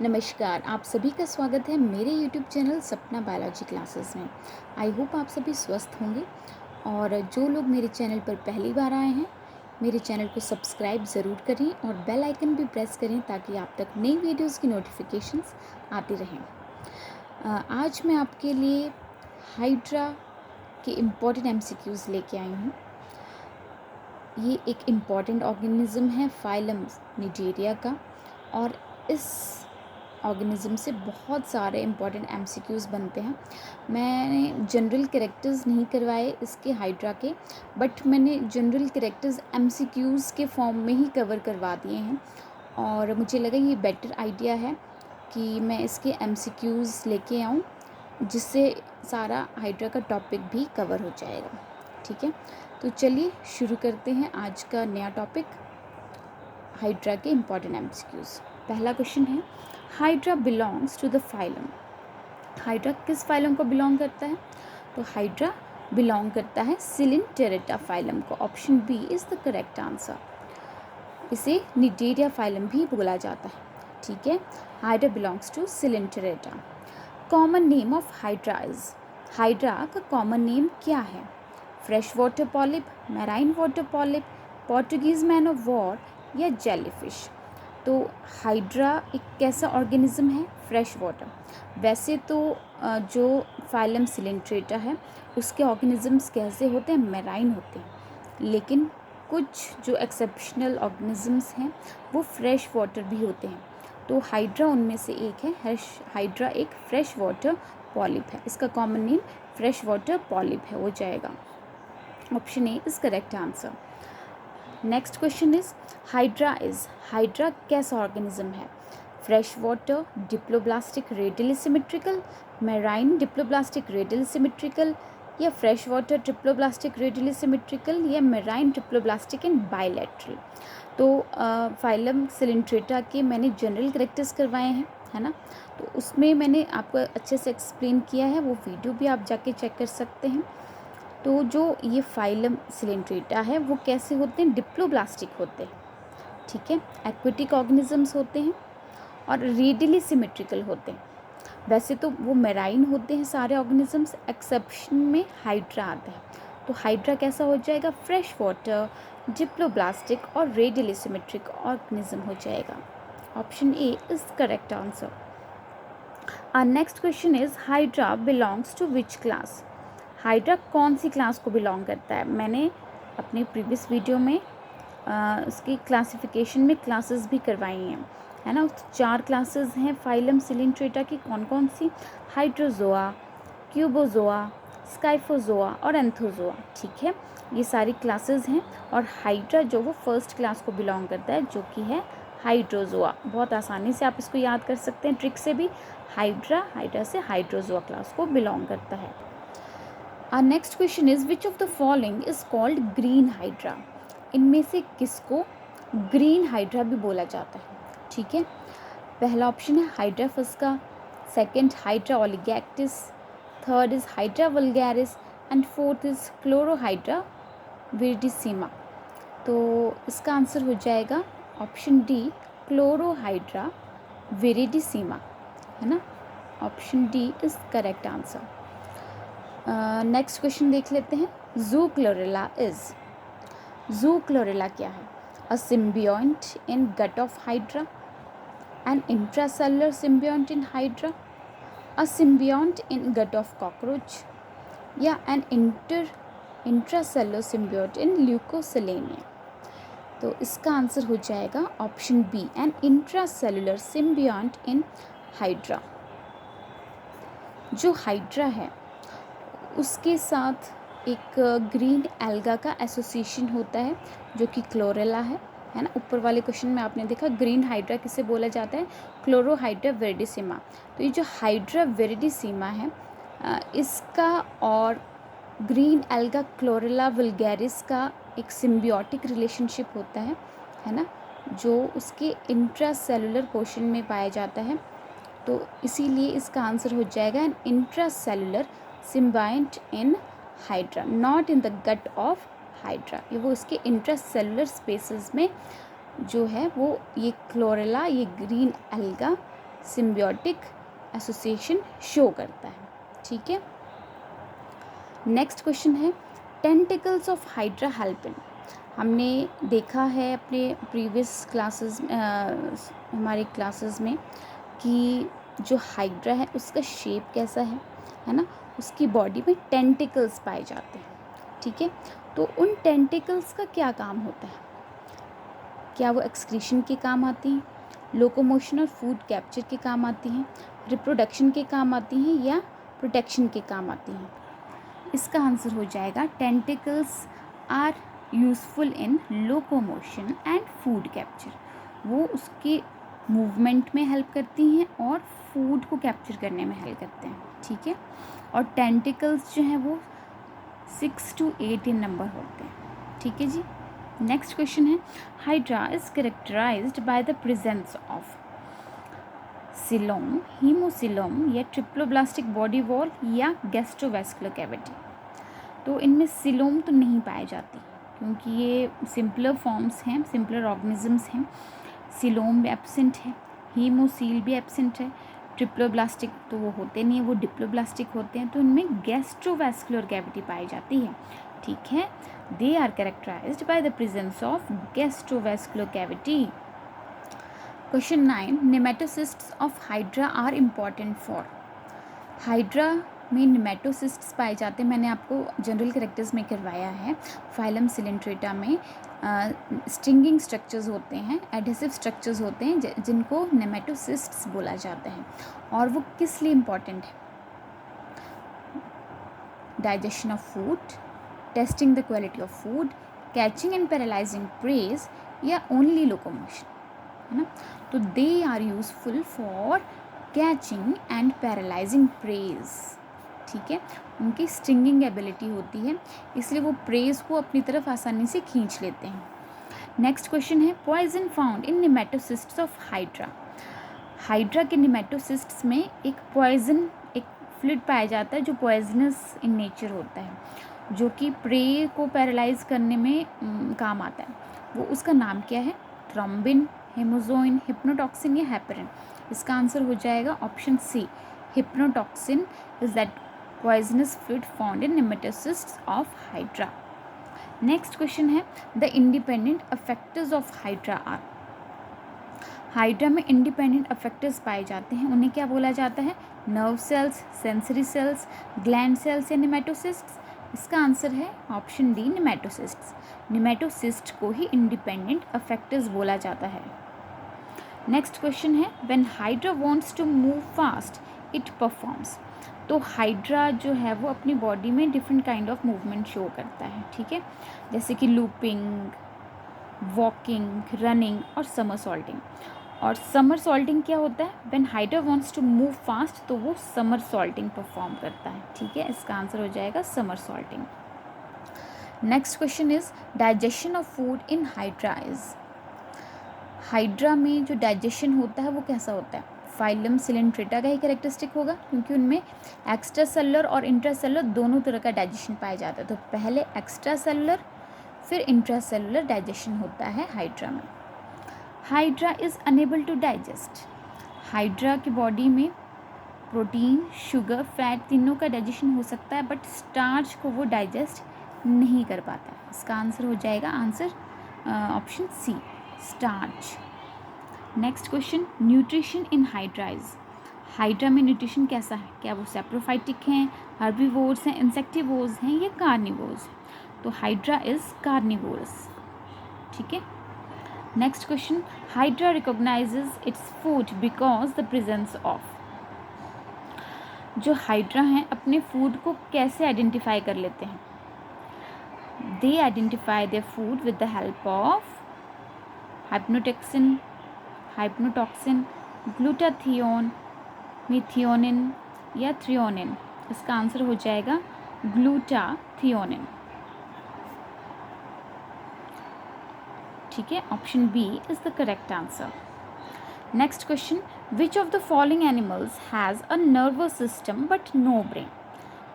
नमस्कार, आप सभी का स्वागत है मेरे यूट्यूब चैनल सपना बायोलॉजी क्लासेस में। आई होप आप सभी स्वस्थ होंगे। और जो लोग मेरे चैनल पर पहली बार आए हैं, मेरे चैनल को सब्सक्राइब ज़रूर करें और बेल आइकन भी प्रेस करें ताकि आप तक नई वीडियोस की नोटिफिकेशंस आती रहें। आज मैं आपके लिए हाइड्रा के इम्पॉर्टेंट एमसीक्यूज़ लेके आई हूँ। ये एक इम्पॉर्टेंट ऑर्गेनिज्म है फाइलम निजेरिया का, और इस ऑर्गेनिज्म से बहुत सारे इम्पॉर्टेंट एमसीक्यूज़ बनते हैं। मैंने जनरल कैरेक्टर्स नहीं करवाए इसके हाइड्रा के, बट मैंने जनरल कैरेक्टर्स एमसीक्यूज़ के फॉर्म में ही कवर करवा दिए हैं। और मुझे लगा ये बेटर आइडिया है कि मैं इसके एमसीक्यूज़ लेके आऊँ, जिससे सारा हाइड्रा का टॉपिक भी कवर हो जाएगा। ठीक है, तो चलिए शुरू करते हैं आज का नया टॉपिक, हाइड्रा के इम्पॉर्टेंट एमसीक्यूज़। पहला क्वेश्चन है, Hydra belongs to the phylum. Hydra किस फाइलम को बिलोंग करता है? तो हाइड्रा बिलोंग करता है सिलिंटेरेटा फाइलम को। Option B is the correct answer. इसे निडेरिया फाइलम भी बोला जाता है। ठीक है, Hydra belongs to coelenterata. Common name of Hydra is, Hydra का कॉमन नेम क्या है? Fresh water polyp, marine water polyp, Portuguese man of war या जेलीफिश। तो हाइड्रा एक कैसा ऑर्गेनिज्म है? Fresh water. वैसे तो जो फाइलम सिलिंट्रेटा है उसके ऑर्गेनिजम्स कैसे होते हैं? मैराइन होते हैं, लेकिन कुछ जो एक्सेप्शनल ऑर्गेनिजम्स हैं वो फ्रेश वाटर भी होते हैं। तो हाइड्रा उनमें से एक है। हाइड्रा एक फ्रेश वाटर पॉलिप है। इसका common name fresh water polyp है, हो जाएगा। Option A is correct answer. Next question is, Hydra कैसा ऑर्गेनिज्म है? Fresh water diploblastic radially symmetrical, marine diploblastic radially symmetrical, या fresh water triploblastic radially symmetrical, या marine triploblastic and bilateral. तो phylum coelenterata के मैंने जनरल कैरेक्टर्स करवाए हैं, है ना। तो उसमें मैंने आपको अच्छे से एक्सप्लेन किया है, वो वीडियो भी आप जाके चेक कर सकते हैं। तो जो ये फाइलम सिलिंट्रेटा है वो कैसे होते हैं? डिप्लोब्लास्टिक होते हैं। ठीक है, एक्वेटिक ऑर्गेनिजम्स होते हैं और रेडियली सिमेट्रिकल होते हैं। वैसे तो वो मैराइन होते हैं सारे ऑर्गेनिजम्स, एक्सेप्शन में हाइड्रा आता है। तो हाइड्रा कैसा हो जाएगा? फ्रेश वाटर, डिप्लोब्लास्टिक और रेडियली सिमेट्रिक ऑर्गेनिज्म हो जाएगा। Option A is correct answer. Our next question is, hydra belongs to which class? Hydra कौन सी क्लास को बिलोंग करता है? मैंने अपने प्रीवियस वीडियो में उसकी क्लासिफिकेशन में क्लासेस भी करवाई हैं, है ना। 4 क्लासेस हैं फाइलम सिलिंट्रेटा की। कौन कौन सी? हाइड्रोजोआ, क्यूबोजोआ, स्काइफोजोआ और एंथोजोआ। ठीक है, ये सारी क्लासेस हैं और हाइड्रा जो वो फर्स्ट क्लास को बिलोंग करता है, जो कि है हाइड्रोजोआ। बहुत आसानी से आप इसको याद कर सकते हैं ट्रिक से भी। हाइड्रा से हाइड्रोजोआ क्लास को बिलोंग करता है। Our next question is, which of the following is called green hydra? इनमें से किसको ग्रीन हाइड्रा भी बोला जाता है? ठीक है, पहला ऑप्शन है Hydra fusca, second Hydra oligactis, third is Hydra vulgaris and fourth is chlorohydra viridissima. तो इसका आंसर हो जाएगा ऑप्शन डी, क्लोरोहाइड्रा विरिडिसिमा, है ना। Option D is correct answer. Next question देख लेते हैं, जू क्लोरेला इज, जू क्लोरेला क्या है? A symbiont in gut of Hydra, an intracellular symbiont in Hydra, a symbiont in gut of cockroach, या an intracellular symbiont in leucosolenia. तो इसका आंसर हो जाएगा option B, an intracellular symbiont in Hydra. जो Hydra है उसके साथ एक ग्रीन एल्गा का एसोसिएशन होता है जो कि क्लोरेला है ना। ऊपर वाले क्वेश्चन में आपने देखा ग्रीन हाइड्रा किसे बोला जाता है? क्लोरोहाइड्रा विरिडिसिमा। तो ये जो हाइड्रा विरिडिसिमा है इसका और ग्रीन एल्गा क्लोरेला वल्गैरिस का एक सिम्बियोटिक रिलेशनशिप होता है ना, जो उसके इंट्रासेलुलर पोर्शन में पाया जाता है। तो इसीलिए इसका आंसर हो जाएगा an intracellular symbiont in Hydra, not in the gut of Hydra. ये वो इसके इंट्रासेलुलर स्पेसेस में जो है वो ये क्लोरेला, ये green alga symbiotic association show करता है। ठीक है, नेक्स्ट क्वेश्चन है tentacles of hydra help in. हमने देखा है अपने प्रीवियस क्लासेस हमारे क्लासेस में कि जो हाइड्रा है उसका शेप कैसा है ना, उसकी बॉडी में टेंटिकल्स पाए जाते हैं। ठीक है, तो उन टेंटिकल्स का क्या काम होता है? क्या वो एक्सक्रीशन के काम आती हैं, लोकोमोशन और फूड कैप्चर के काम आती हैं, रिप्रोडक्शन के काम आती हैं, या प्रोटेक्शन के काम आती हैं? इसका आंसर हो जाएगा tentacles are useful in locomotion and food capture. वो उसके मूवमेंट में हेल्प करती हैं और फूड को कैप्चर करने में हेल्प करते हैं। ठीक है, और टेंटिकल्स जो हैं वो 6 to 8 इन नंबर होते हैं। ठीक है जी, नेक्स्ट क्वेश्चन है hydra is characterized by the presence of coelom, hemocoelom या ट्रिप्लोब्लास्टिक बॉडी वॉल या गैस्ट्रोवैस्कुलर कैविटी। तो इनमें सिलोम तो नहीं पाई जाती क्योंकि ये सिंपलर फॉर्म्स हैं, सिंपलर ऑर्गेनिजम्स हैं। सिलोम भी एब्सेंट है, हीमोसील भी एब्सेंट है, ट्रिप्लोब्लास्टिक तो वो होते नहीं है, वो डिप्लोब्लास्टिक होते हैं। तो इनमें गैस्ट्रोवैस्कुलर कैविटी पाई जाती है। ठीक है, they are characterized by the presence of gastrovascular cavity. Question 9 nematocysts of hydra are important for. Hydra में नेमेटोसिस्ट्स पाए जाते हैं, मैंने आपको जनरल कैरेक्टर्स में करवाया है। फाइलम सिलेंट्रेटा में स्ट्रिंगिंग स्ट्रक्चर्स होते हैं, एडहेसिव स्ट्रक्चर्स होते हैं जिनको नेमेटोसिस्ट्स बोला जाता है। और वो किस लिए इम्पॉर्टेंट है? Digestion of food, tasting the quality of food, catching and paralysing prey, या ओनली लोकोमोशन, है ना। तो they are useful for catching and paralysing prey. ठीक है, उनकी स्टिंगिंग एबिलिटी होती है, इसलिए वो प्रेज को अपनी तरफ आसानी से खींच लेते हैं। नेक्स्ट क्वेश्चन है poison found in nematocysts of hydra. Hydra के नेमेटोसिस्ट्स में एक पॉइजन, एक फ्लूइड पाया जाता है जो पॉइजनस इन नेचर होता है, जो कि प्रे को पैरालाइज करने में काम आता है। वो उसका नाम क्या है? थ्रोम्बिन, हेमोजोइन, हिप्नोटॉक्सिन या हेपेरिन। इसका आंसर हो जाएगा option C, hypnotoxin is that poisonous fluid found in nematocysts of hydra. Next question है the independent effectors of hydra are. Hydra में इंडिपेंडेंट अफेक्टर्स पाए जाते हैं, उन्हें क्या बोला जाता है? Nerve cells, sensory cells, gland cells या नेमेटोसिस्ट्स। इसका आंसर है ऑप्शन डी, नेमेटोसिस्ट्स। नेमेटोसिस्ट को ही इंडिपेंडेंट अफेक्टर्स बोला जाता है। नेक्स्ट क्वेश्चन है when hydra wants to move fast it performs. तो हाइड्रा जो है वो अपनी बॉडी में different kind of movement show करता है। ठीक है, जैसे कि लूपिंग, वॉकिंग, रनिंग और समरसॉल्टिंग। और समरसॉल्टिंग क्या होता है? When hydra wants to move fast तो वो समरसॉल्टिंग परफॉर्म करता है। ठीक है, इसका आंसर हो जाएगा somersaulting. Next question is digestion of food in hydra is. Hydra में जो डाइजेशन होता है वो कैसा होता है? फाइलम सिलेंट्रेटा का ही कैरेक्टरिस्टिक होगा क्योंकि उनमें एक्स्ट्रा सेलुलर और इंट्रा सेलुलर दोनों तरह का डाइजेशन पाया जाता है। तो पहले एक्स्ट्रा सेलुलर फिर इंट्रा सेलुलर डाइजेशन होता है हाइड्रा में। Hydra is unable to digest. Hydra की बॉडी में प्रोटीन, शुगर, फैट तीनों का डाइजेशन हो सकता है, बट स्टार्च को वो डाइजेस्ट नहीं कर पाता। इसका आंसर हो जाएगा option C, starch. Next question nutrition in hydra is. Hydra में न्यूट्रिशन कैसा है? क्या वो सैप्रोफाइटिक हैं, हर्बीवोर्स हैं, इंसेक्टिवोर्स हैं या कार्निवोर्स? तो हाइड्रा इज कार्निवोरस। ठीक है, next question hydra recognises its food because the presence of. जो हाइड्रा हैं अपने फूड को कैसे आइडेंटिफाई कर लेते हैं? They identify their food with the help of hypnotoxin, glutathione, methionine या थ्रियोनिन। इसका आंसर हो जाएगा ग्लूटाथियोनिन। ठीक है, option B is the correct answer. Next question which of the following animals has a nervous system but no brain.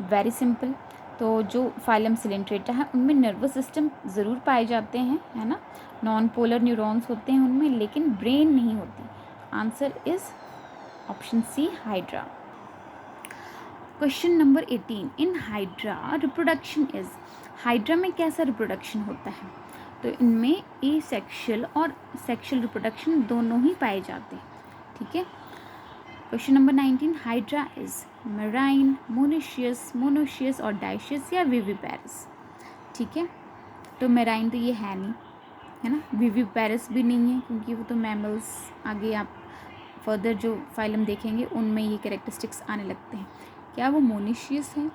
Very simple, तो जो phylum Coelenterata है उनमें नर्वस सिस्टम ज़रूर पाए जाते हैं, है ना। नॉन पोलर न्यूरॉन्स होते हैं उनमें, लेकिन ब्रेन नहीं होती। Answer is option C hydra. Question number 18, in hydra reproduction is, hydra में कैसा रिप्रोडक्शन होता है? तो इनमें ए सेक्शुअल और सेक्शुअल रिप्रोडक्शन दोनों ही पाए जाते हैं, ठीक है। Question number 19, hydra is marine, monoecious और डाइशियस या विविपेरस, ठीक है। तो मेराइन तो ये है नहीं, है ना, विविपेरस भी नहीं है क्योंकि वो तो मैमल्स, आगे आप फर्दर जो फाइलम देखेंगे उनमें ये कैरेक्टरिस्टिक्स आने लगते हैं। क्या वो मोनिशियस है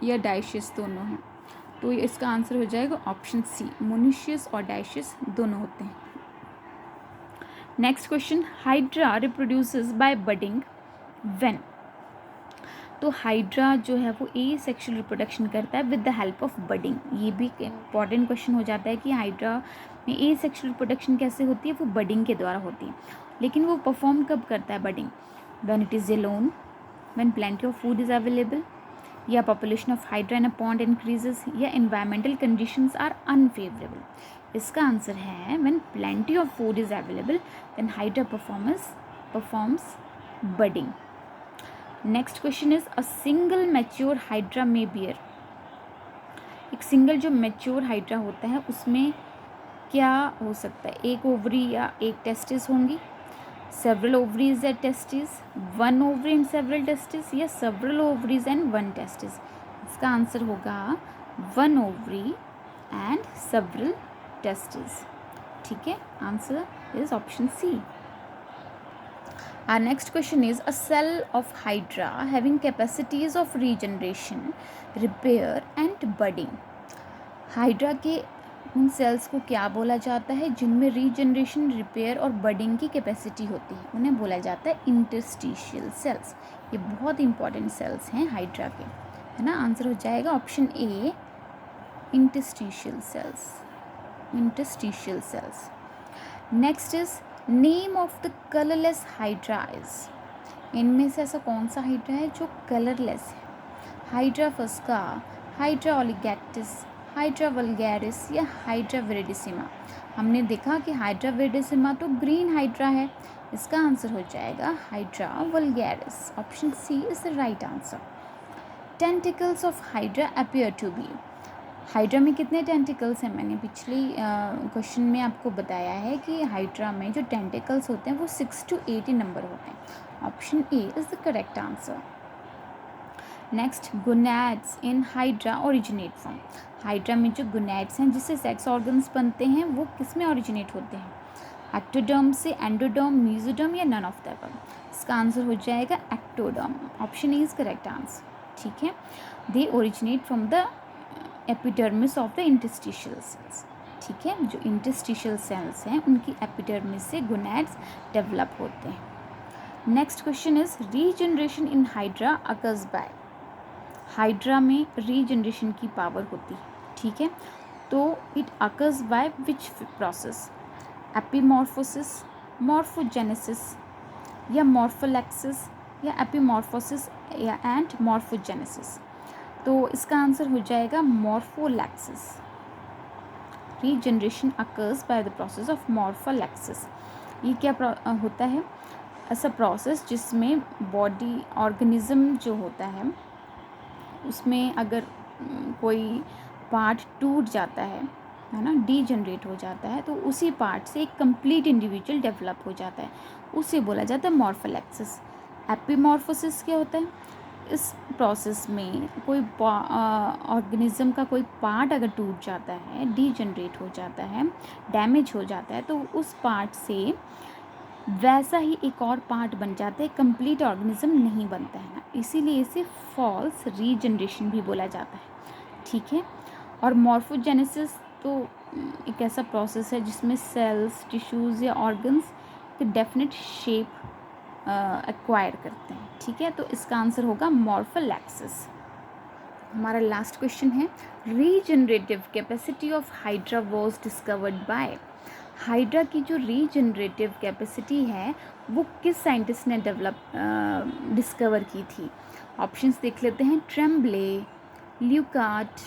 या डाइशियस, दोनों हैं? तो इसका आंसर हो जाएगा ऑप्शन सी, मोनिशियस और डाइशियस दोनों होते हैं। Next question, hydra reproduces by budding when. तो हाइड्रा जो है वो ए सेक्शुअल रिप्रोडक्शन करता है with the help of budding. ये भी इंपॉर्टेंट क्वेश्चन हो जाता है कि हाइड्रा में ए सेक्शुअल रिप्रोडक्शन कैसे होती है, वो बडिंग के द्वारा होती है। लेकिन वो परफॉर्म कब करता है budding? When it is alone, when plenty of food is available, या population of hydra in a pond increases, या एनवायरमेंटल कंडीशंस आर अनफेवरेबल। इसका आंसर है when plenty of food is available then hydra performs budding. Next question is, a single mature hydra may bear. एक single जो mature hydra होता है उसमें क्या हो सकता है? एक ओवरी या एक टेस्टिस होंगी, several ovaries and testis, one ovary and several testis, या several ovaries and one testis. इसका आंसर होगा one ovary and several testis, ठीक है। Answer is option C. Our next question is, a cell of Hydra having capacities of regeneration, repair and budding. Hydra के उन sales को क्या बोला जाता है जिनमें रीजनरेशन, रिपेयर और बडिंग की कैपेसिटी होती है? उन्हें बोला जाता है इंटरस्टिशियल सेल्स। ये बहुत इंपॉर्टेंट सेल्स हैं हाइड्रा के, है ना। आंसर हो जाएगा option A, interstitial cells, interstitial cells. Next is, name of the colourless hydra is. इनमें से ऐसा कौन सा हाइड्रा है जो कलरलेस है? हाइड्रा फस्का, हाइड्रा ओलिगैक्टिस, हाइड्रा वल्गैरिस या हाइड्रा विरिडिसिमा। हमने देखा कि हाइड्रा विरिडिसिमा तो ग्रीन हाइड्रा है। इसका आंसर हो जाएगा hydra vulgaris, option C is the right answer. Tentacles of hydra appear to be. Hydra में कितने टेंटिकल्स हैं? मैंने पिछली क्वेश्चन में आपको बताया है कि हाइड्रा में जो टेंटिकल्स होते हैं वो 6 to 8 नंबर होते हैं। Option A is the correct answer. Next, gonads in hydra originate from. Hydra में जो गोनैड्स हैं जिससे सेक्स ऑर्गन्स बनते हैं वो किस में ओरिजिनेट होते हैं? एक्टोडर्म से, एंडोडर्म, मीजोडर्म या नन ऑफ द अबव। इसका आंसर हो जाएगा ectoderm, option A is correct answer, ठीक है। They originate from the epidermis of the interstitial cells, ठीक है। जो इंटरस्टिशियल सेल्स हैं उनकी एपिडर्मिस से गोनैड्स डेवलप होते हैं। Next question is, regeneration in hydra occurs by. Hydra में रीजनरेशन की पावर होती है, ठीक है। तो it occurs by which process? एपीमॉर्फोसिस, morphogenesis या मॉर्फोलैक्सिस या एपीमॉर्फोसिस या एंड मॉर्फोजेनेसिस। तो इसका आंसर हो जाएगा morphallaxis. Regeneration occurs by the process of morphallaxis. ये क्या होता है? ऐसा प्रोसेस जिसमें बॉडी ऑर्गेनिज्म जो होता है उसमें अगर कोई पार्ट टूट जाता है ना, डीजनरेट हो जाता है, तो उसी पार्ट से एक कंप्लीट इंडिविजुअल डेवलप हो जाता है, उसे बोला जाता है मॉर्फोलैक्सिस। एपीमॉर्फोसिस क्या होता है? इस प्रोसेस में कोई ऑर्गेनिज्म का कोई पार्ट अगर टूट जाता है, डीजनरेट हो जाता है, डैमेज हो जाता है, तो उस पार्ट से वैसा ही एक और पार्ट बन जाता है, कंप्लीट ऑर्गेनिज्म नहीं बनता है ना, इसीलिए इसे फॉल्स रीजनरेशन भी बोला जाता है, ठीक है। और मॉर्फोजेनेसिस तो एक ऐसा प्रोसेस है जिसमें सेल्स, टिश्यूज़ या ऑर्गन्स एक डेफिनेट शेप एक्वायर करते हैं, ठीक है। तो इसका आंसर होगा मॉर्फोलैक्सिस। हमारा लास्ट क्वेश्चन है, regenerative capacity of hydra was discovered by. Hydra की जो रीजनरेटिव कैपेसिटी है वो किस साइंटिस्ट ने डिस्कवर की थी? ऑप्शंस देख लेते हैं, ट्रेम्बले, ल्यूकार्ट,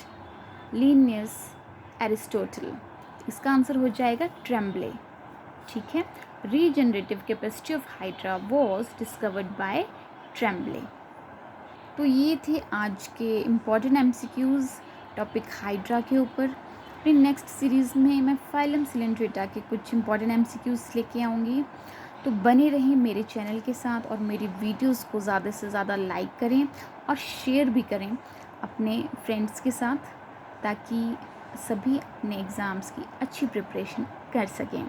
लिनियस, एरिस्टोटल। इसका आंसर हो जाएगा ट्रेम्बले, ठीक है। regenerative capacity of hydra was discovered by Tremblay। तो ये थे आज के इम्पॉर्टेंट एमसीक्यूज़ टॉपिक हाइड्रा के ऊपर। अपनी नेक्स्ट सीरीज़ में मैं फाइलम सिलेंड्रेटा के कुछ इम्पॉर्टेंट एमसीक्यूज़ लेके आऊँगी। तो बने रहें मेरे चैनल के साथ और मेरी वीडियोस को ज़्यादा से ज़्यादा लाइक करें और शेयर भी करें अपने फ्रेंड्स के साथ, ताकि सभी अपने एग्ज़ाम्स की अच्छी प्रिपरेशन कर सकें।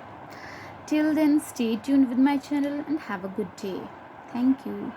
Till then stay tuned with my channel and have a good day. Thank you.